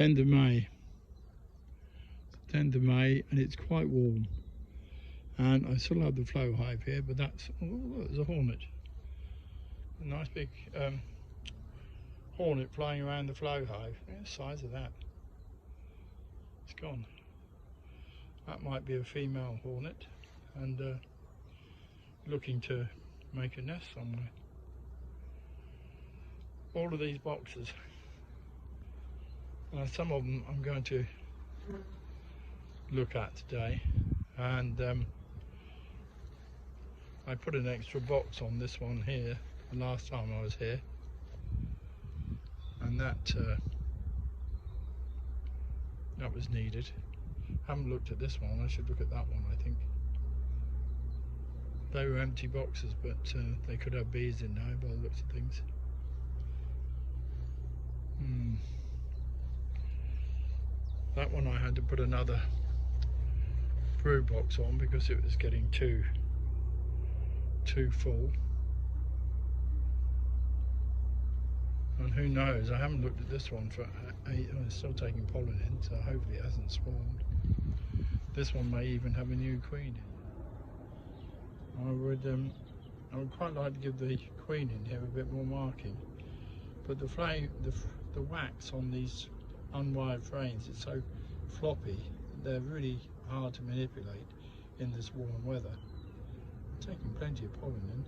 10th of May. 10th of May, and it's quite warm. And I still have the FlowHive here, but that's, oh look, there's a hornet. A nice big hornet flying around the FlowHive. Look at the size of that. It's gone. That might be a female hornet, and looking to make a nest somewhere. All of these boxes. Some of them I'm going to look at today, and I put an extra box on this one here the last time I was here, and that was needed. Haven't looked at this one. I should look at that one. I think they were empty boxes, but they could have bees in now by the looks of things. That one I had to put another brew box on because it was getting too full. And who knows, I haven't looked at this one for I'm still taking pollen in, so hopefully it hasn't swarmed. This one may even have a new queen. I would quite like to give the queen in here a bit more marking, but the wax on these unwired frames is so floppy, they're really hard to manipulate in this warm weather. I'm taking plenty of pollen in,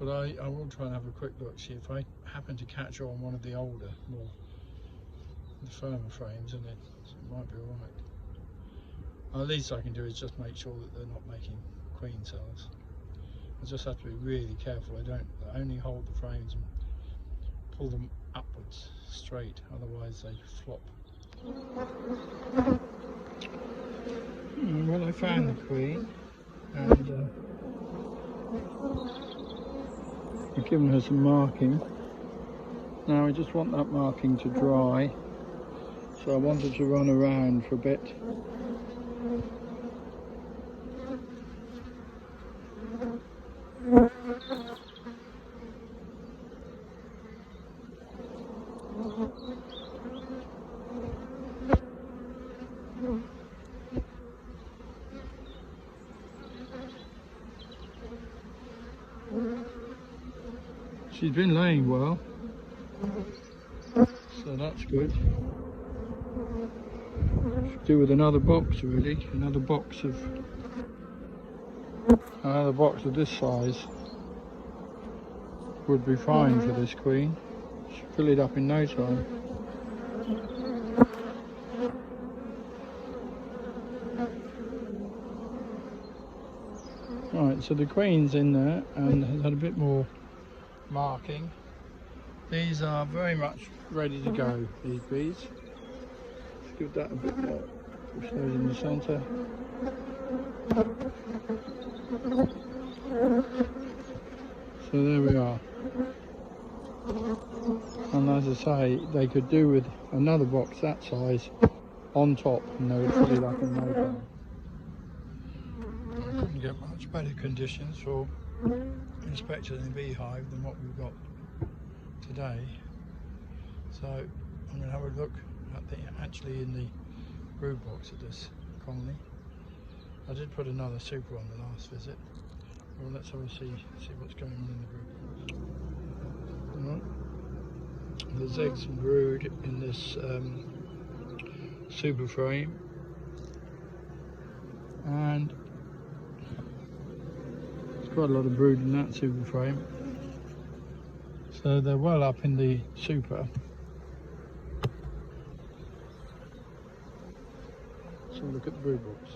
but I will try and have a quick look, see if I happen to catch on one of the older, the firmer frames, and it might be alright. At least I can do is just make sure that they're not making queen cells. I just have to be really careful. I only hold the frames and pull them upwards straight, otherwise they flop. Well, I found the queen, and I've given her some marking. Now I just want that marking to dry, so I wanted to run around for a bit. She's been laying well, so that's good. Should do with another box really, another box of this size would be fine for this queen. She'll fill it up in no time. Right, so the queen's in there and has had a bit more marking. These are very much ready to go, these bees. Let's give that a bit more. Push those in the centre. So there we are. And as I say, they could do with another box that size on top, and they would fill it up in no time. I couldn't get much better conditions for inspecting the beehive than what we've got today. So I'm going to have a look at actually in the brood box of this colony. I did put another super on the last visit. Well, let's have a see what's going on in the brood box. Right. There's eggs and brood in this super frame, and quite a lot of brood in that super frame, so they're well up in the super. So look at the brood box.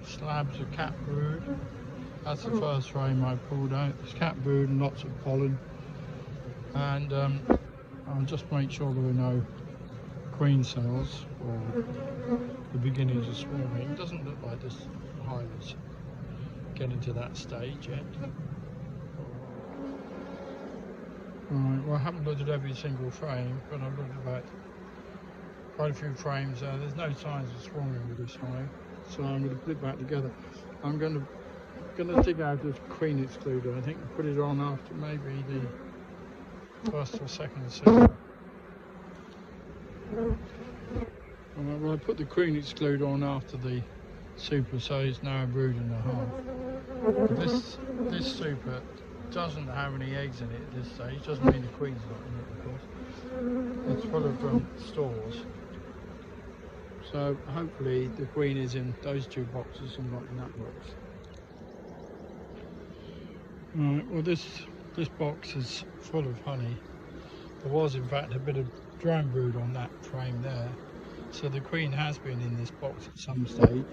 Slabs of cat brood. That's the first frame I pulled out. There's cat brood and lots of pollen, and I'll just make sure there are no queen cells or the beginnings of swarming. It doesn't look like this hive is getting to that stage yet. Right, well, I haven't looked at every single frame, but I've looked at about quite a few frames. There's no signs of swarming with this hive, so I'm going to put it back together. I'm going to dig out this queen excluder, I think, and put it on after maybe the first or second super. Well, I put the queen exclude on after the super, so it's now a brood and a half. But this super doesn't have any eggs in it at this stage. Doesn't mean the queen's not in it, of course. It's full of stores. So hopefully the queen is in those two boxes and not in that box. Right, well this box is full of honey. There was in fact a bit of drone brood on that frame there. So the queen has been in this box at some stage,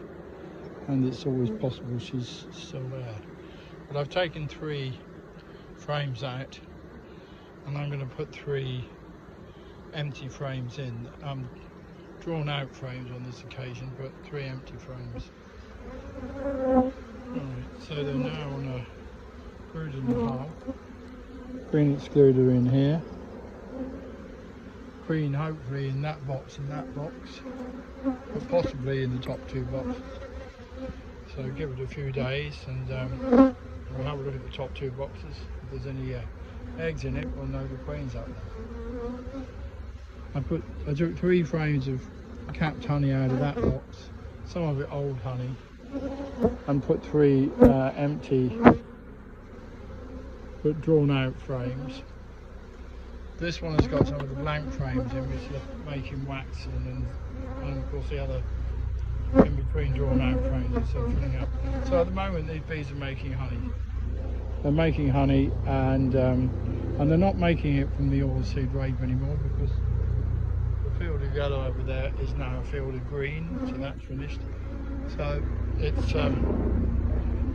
and it's always possible she's still there. But I've taken 3 frames out, and I'm going to put 3 empty frames in. Drawn out frames on this occasion, but 3 empty frames. Right, so they're now on a brood and a half. Queen excluder in here. Queen hopefully in that box and that box, but possibly in the top 2 boxes. So give it a few days and we'll have a look at the top 2 boxes. If there's any eggs in it, we'll know the queen's up there. I took 3 frames of capped honey out of that box, some of it old honey, and put 3 empty but drawn out frames. This one has got some of the blank frames in which are making wax and of course the other in between drawn out frames are still filling up. So at the moment these bees are making honey. They're making honey and they're not making it from the oilseed rape anymore because the field of yellow over there is now a field of green, so that's finished. So it's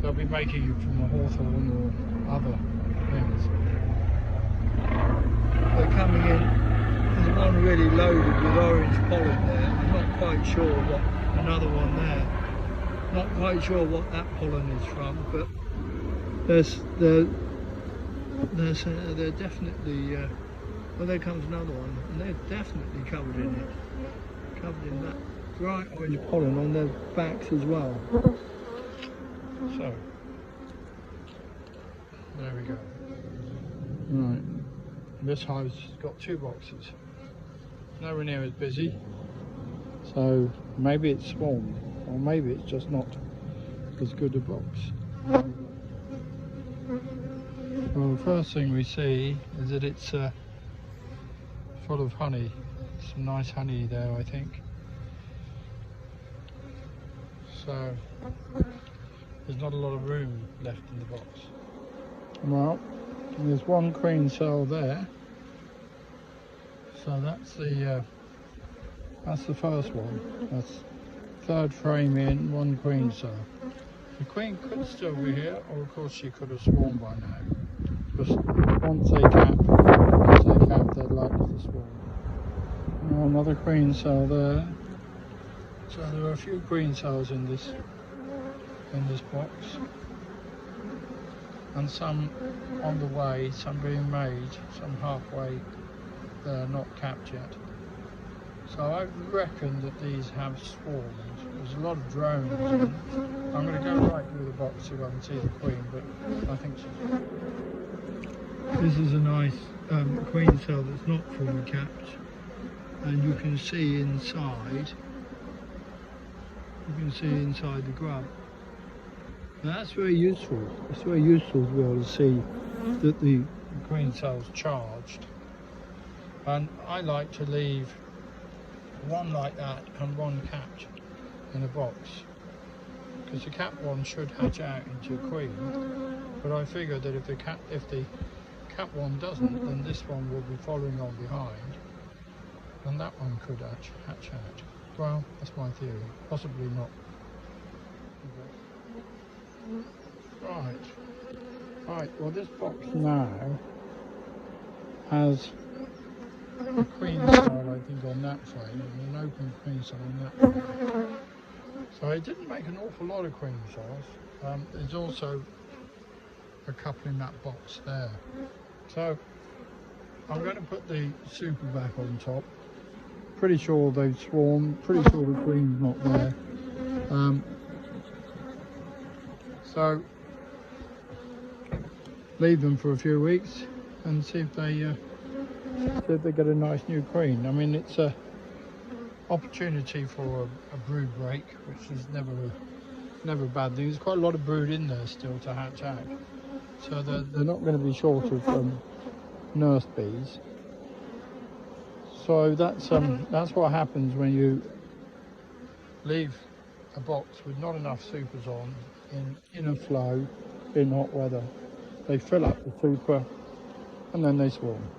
they'll be making it from a hawthorn or other things. They're coming in, there's one really loaded with orange pollen there. I'm not quite sure what, another one there. Not quite sure what that pollen is from, but they're definitely, well there comes another one, and they're definitely covered in it. Covered in that bright orange pollen on their backs as well. So, there we go. Right. This hive's got 2 boxes, nowhere near as busy, so maybe it's swarmed, or maybe it's just not as good a box. Well, the first thing we see is that it's full of honey, some nice honey there I think, so there's not a lot of room left in the box. Well, there's 1 queen cell there, so that's the first one. That's 3rd frame in, 1 queen cell. The queen could still be here, or of course she could have swarmed by now, because once they cap, they're likely to swarm. Now another queen cell there. So there are a few queen cells in this box. And some on the way, some being made, some halfway there, not capped yet. So I reckon that these have swarmed. There's a lot of drones in. I'm going to go right through the box so I can see the queen, but I think she's... This is a nice queen cell that's not fully capped, and you can see inside. You can see inside the grub. Now that's very useful. It's very useful to be able to see that the queen cell's charged. And I like to leave 1 like that and 1 capped in a box, because the capped one should hatch out into a queen. But I figure that if the capped one doesn't, then this one will be following on behind, and that one could hatch out. Well, that's my theory. Possibly not. Right, well this box now has a queen cell I think on that frame and an open queen cell on that frame. So it didn't make an awful lot of queen cells. There's also a couple in that box there. So I'm going to put the super back on top. Pretty sure they've swarmed, pretty sure the queen's not there. So leave them for a few weeks and see if they get a nice new queen. I mean, it's opportunity for a brood break, which is never a bad thing. There's quite a lot of brood in there still to hatch out, so they're not going to be short of nurse bees. So that's what happens when you leave a box with not enough supers on in a flow in hot weather. They fill up the super and then they swarm.